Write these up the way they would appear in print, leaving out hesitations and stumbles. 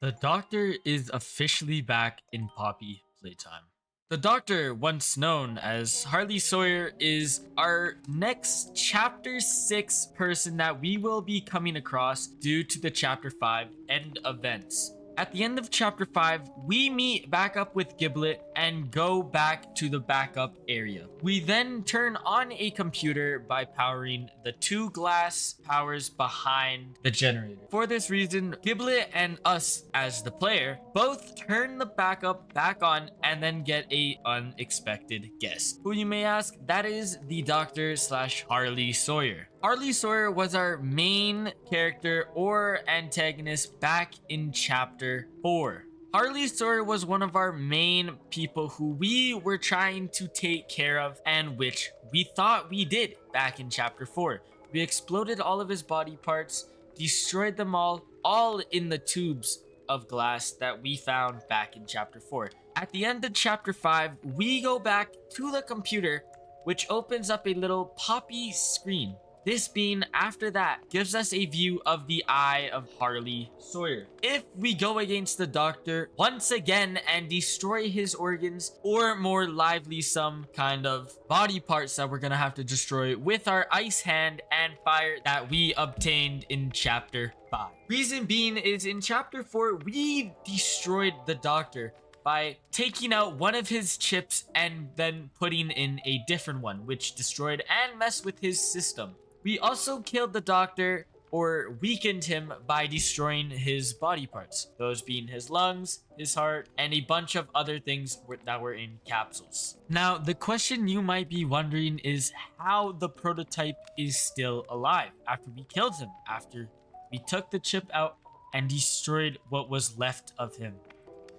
The Doctor is officially back in Poppy playtime. The Doctor, once known as Harley Sawyer, is our next Chapter 6 person that we will be coming across due to the Chapter 5 end events. At the end of Chapter 5, we meet back up with Giblet and go back to the backup area. We then turn on a computer by powering the two glass powers behind the generator. For this reason, Giblet and us as the player both turn the backup back on and then get a unexpected guest. Who you may ask, that is the Doctor slash Harley Sawyer. Harley Sawyer was our main character or antagonist back in Chapter 4. Harley Sawyer was one of our main people who we were trying to take care of, and which we thought we did back in Chapter 4. We exploded all of his body parts, destroyed them all in the tubes of glass that we found back in Chapter 4. At the end of Chapter 5, we go back to the computer, which opens up a little Poppy screen. This being, after that, gives us a view of the eye of Harley Sawyer. If we go against the Doctor once again and destroy his organs, or more lively, some kind of body parts that we're gonna have to destroy with our ice hand and fire that we obtained in Chapter 5. Reason being is in Chapter 4, we destroyed the Doctor by taking out one of his chips and then putting in a different one, which destroyed and messed with his system. We also killed the Doctor, or weakened him, by destroying his body parts, those being his lungs, his heart, and a bunch of other things that were in capsules. Now, the question you might be wondering is how the prototype is still alive after we killed him, after we took the chip out and destroyed what was left of him.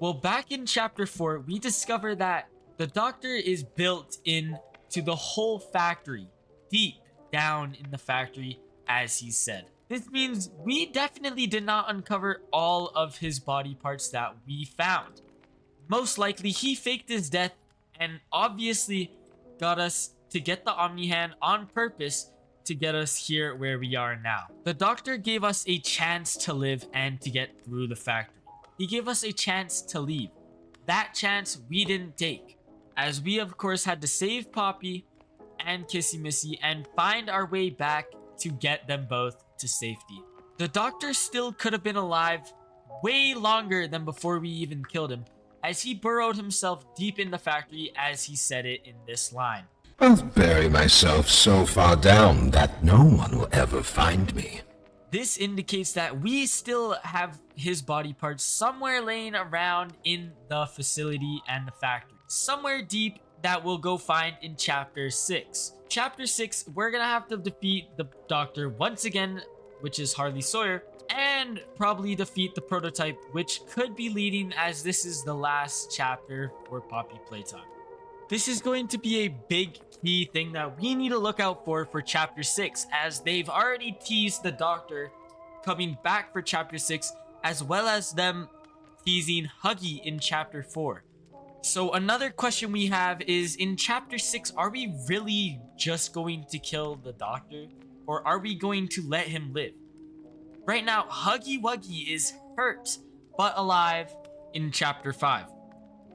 Well, back in Chapter 4, we discover that the Doctor is built into the whole factory, deep down in the factory, as he said. This means we definitely did not uncover all of his body parts that we found. Most likely, he faked his death and obviously got us to get the Omni Hand on purpose to get us here where we are now. The Doctor gave us a chance to live and to get through the factory. He gave us a chance to leave. That chance we didn't take, as we of course had to save Poppy and Kissy Missy and find our way back to get them both to safety. The Doctor still could have been alive way longer than before we even killed him, as he burrowed himself deep in the factory, as he said it in this line. I'll bury myself so far down that no one will ever find me. This indicates that we still have his body parts somewhere laying around in the facility and the factory, somewhere deep, that we'll go find in Chapter 6. Chapter 6, we're gonna have to defeat the Doctor once again, which is Harley Sawyer, and probably defeat the prototype, which could be leading, as this is the last chapter for Poppy playtime. This is going to be a big key thing that we need to look out for Chapter 6, as they've already teased the Doctor coming back for Chapter 6, as well as them teasing Huggy in Chapter 4. So another question we have is, in Chapter 6, are we really just going to kill the Doctor? Or are we going to let him live? Right now, Huggy Wuggy is hurt, but alive in Chapter 5.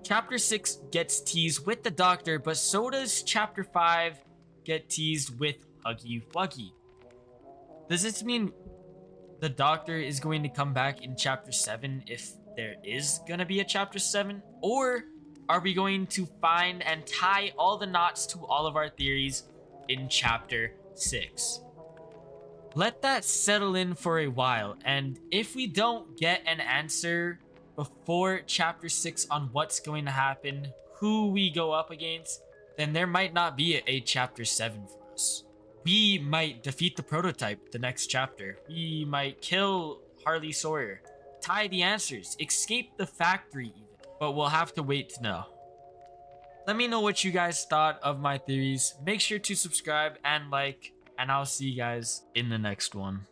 Chapter 6 gets teased with the Doctor, but so does Chapter 5 get teased with Huggy Wuggy. Does this mean the Doctor is going to come back in Chapter 7 if there is gonna be a Chapter 7? Or are we going to find and tie all the knots to all of our theories in Chapter 6? Let that settle in for a while, and if we don't get an answer before Chapter 6 on what's going to happen, who we go up against, then there might not be a Chapter 7 for us. We might defeat the prototype the next chapter. We might kill Harley Sawyer, tie the answers, escape the factory even. But we'll have to wait to know. Let me know what you guys thought of my theories. Make sure to subscribe and like, and I'll see you guys in the next one.